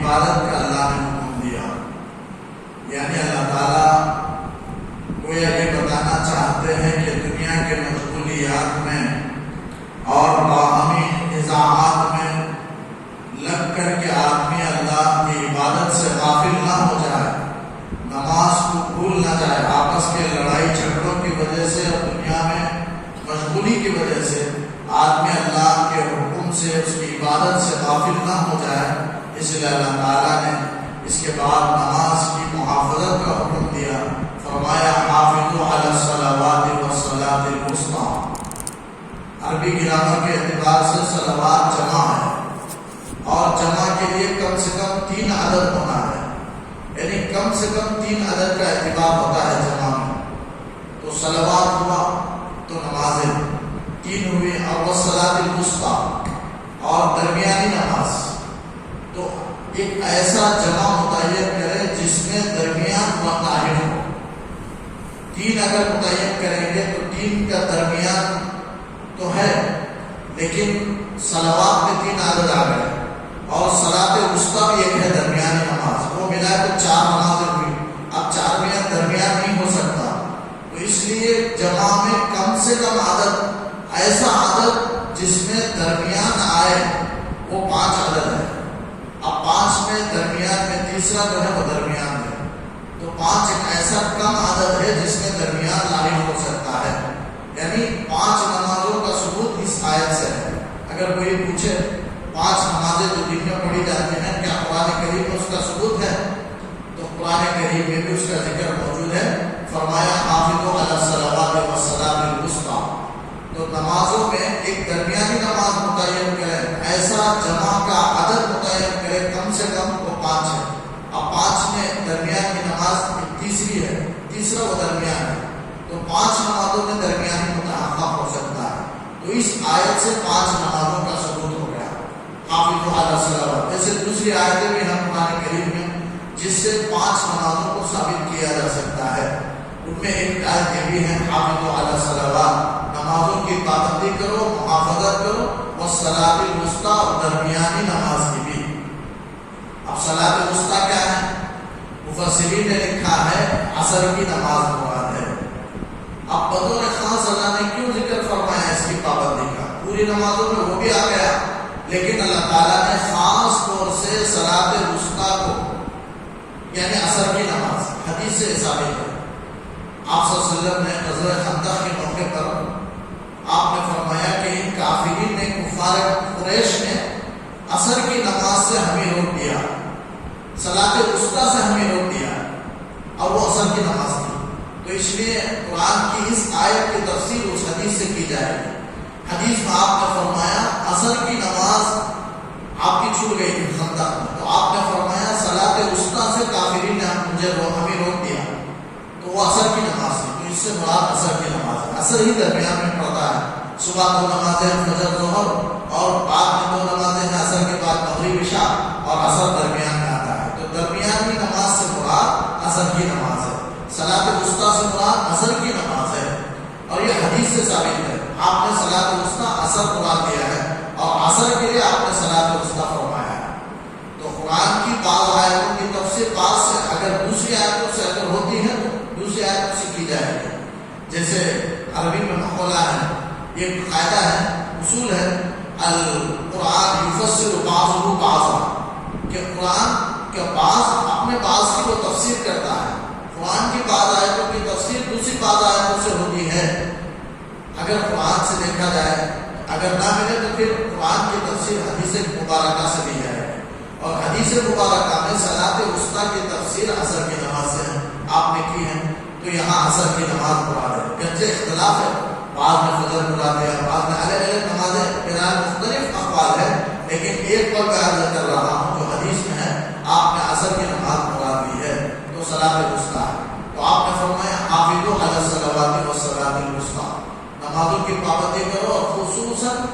عبادت کا اللہ نے حکم دیا. یعنی اللہ تعالیٰ گویا یہ بتانا چاہتے ہیں کہ دنیا کے مشغولیات میں اور باہمی نزاعات میں لگ کر کے آدمی اللہ کی عبادت سے غافل نہ ہو جائے، نماز کو بھول نہ جائے. آپس کے لڑائی جھگڑوں کی وجہ سے اور دنیا میں مشغولی کی وجہ سے آدمی اللہ کے حکم سے، اس کی عبادت سے غافل نہ ہو جائے. اس لیے اللہ تعالیٰ نے اس کے بعد نماز کی محافظت کا حکم دیا. فرمایا حافظوا علی الصلوات والصلاۃ الوسطی. عربی گرامر کے اعتبار سے صلوات جمع ہے اور جمع کے لیے کم سے کم 3 عدد ہونا ہے، یعنی کم سے کم 3 عدد کا اعتبار ہوتا ہے جمع میں. تو صلوات ہوا تو نمازیں 3 ہوئی، اور والصلاۃ الوسطی اور درمیانی نماز. تو ایک ایسا جمع متعین کرے جس میں درمیان متعین ہو. 3 اگر متعین کریں گے تو 3 کا درمیان تو ہے، لیکن صلوات میں 3 عدد آ گئے اور صلاۃ وسطی بھی ایک ہے درمیانی نماز. وہ ملا تو 4 نمازیں ہوئی. اب 4 میں درمیان نہیں ہو سکتا، تو اس لیے جمع میں کم سے کم عدد، ایسا عدد جس میں درمیان آئے، وہ 5 عدد ہے. اب 5 میں درمیان میں تیسرا جو ہے وہ درمیان ہے، تو 5 ایک ایسا کم عدد ہے جس میں درمیان لاحق ہو سکتا ہے. یعنی 5 نمازوں کا ثبوت اس آیت سے ہے. اگر کوئی پوچھے 5 نمازیں جو دن میں پڑھی جاتی ہیں کیا قرآن کریم میں اس کا ثبوت ہے، تو قرآن کریم میں بھی اس کا ذکر موجود ہے. فرمایا حافظوا علی الصلوات والصلاۃ الوسطی. تو نمازوں میں ایک درمیانی نماز متعین کرے، ایسا جمع کا عدد متعین کرے، کم سے کم وہ 5 ہے. اب 5 میں درمیان کی نماز تیسری ہے، تیسرا وہ درمیان ہے، تو 5 نمازوں میں درمیانی متحقق ہو سکتا ہے. تو اس آیت سے 5 نمازوں کا ثبوت ہو گیا. حافظوا علی الصلوات. جیسے دوسری آیتیں بھی ہیں قرآن کریم میں جس سے 5 نمازوں کو ثابت کیا جا سکتا ہے. ان میں ایک آیت یہ بھی ہے حافظوا علی الصلوات، نمازوں کی پابندی کرو، محافظت کرو، والصلاۃ الوسطی، اور درمیانی نماز کی بھی. اب صلاۃ الوسطی کیا ہے؟ مفسرین نے لکھا ہے عصر کی نماز مراد ہے. اب بطور خاص اللہ نے کیوں ذکر فرمایا اس کی پابندی کا؟ پوری نمازوں میں وہ بھی آ گیا، لیکن اللہ تعالیٰ نے خاص طور سے صلاۃ الوسطی کو، یعنی عصر کی نماز، حدیث سے ثابت ہے. آپ صلی اللہ علیہ وسلم نے غزوہ خندق کے موقع پر آپ نے فرمایا کہ ان کافرین نے، کفار قریش نے عصر کی نماز سے ہمیں روک دیا، صلاۃ الوسطی سے ہمیں روک دیا، اور وہ عصر کی نماز تھی. تو اس لیے قرآن کی اس آیت کی تفسیر اس حدیث سے کی جائے گی. حدیث میں آپ نے فرمایا عصر کی نماز آپ کی چھوٹ گئی تھی خندق میں، تو آپ نے فرمایا صلاۃ الوسطی سے کافرین نے ہمیں روک دیا، تو وہ عصر کی نماز تھی. تو اس سے مراد عصر کی نماز ہے. عصر ہی درمیان میں پڑتا ہے. صبح 2 نمازیں، فجر ظہر، اور بعد میں 2 نمازیں ہیں عصر کے بعد مغرب عشاء، اور عصر درمیان میں آتا ہے. تو درمیانی نماز سے مراد عصر کی نماز ہے. صلاۃ الوسطی سے مراد عصر کی نماز ہے، اور یہ حدیث سے ثابت ہے. آپ نے صلاۃ الوسطی عصر مراد دیا ہے، اور عصر کے لیے آپ نے صلاۃ الوسطی فرمایا ہے. تو قرآن کی بعض آیتوں کی تفسیر بعض سے اگر دوسری آیتوں سے اگر ہوتی ہے تو دوسری آیتوں سے کی جائے گی. جیسے عربی میں مقولہ ہے، یہ قاعدہ ہے، اصول ہے، القرآن یفسر بعضہ بعضا، کہ قرآن کے بعض اپنے بعض کی وہ تفسیر کرتا ہے. قرآن کی بعض آیتوں کی تفسیر دوسری بعض آیتوں سے ہوتی ہے. اگر قرآن سے دیکھا جائے، اگر نہ ملے تو پھر قرآن کی تفسیر حدیث مبارکہ سے دی جائے. اور حدیث مبارکہ میں صلاۃ الوسطی کی تفسیر عصر کی نماز سے آپ نے کی ہے، تو یہاں عصر کی نماز مراد ہے. گرچہ اختلاف ہے، بعض میں فجر مراد ہے، بعض میں الگ الگ نمازیں، بہرحال مختلف اقوال ہے، لیکن ایک قول میں عرض کر رہا ہوں جو حدیث میں ہے آپ نے عصر کی نماز مراد لی ہے تو صلاۃ الوسطی ہے. تو آپ نے فرمایا حافظوا علی الصلوات والصلاۃ الوسطی، نمازوں کی پابندی کرو، اور خصوصاً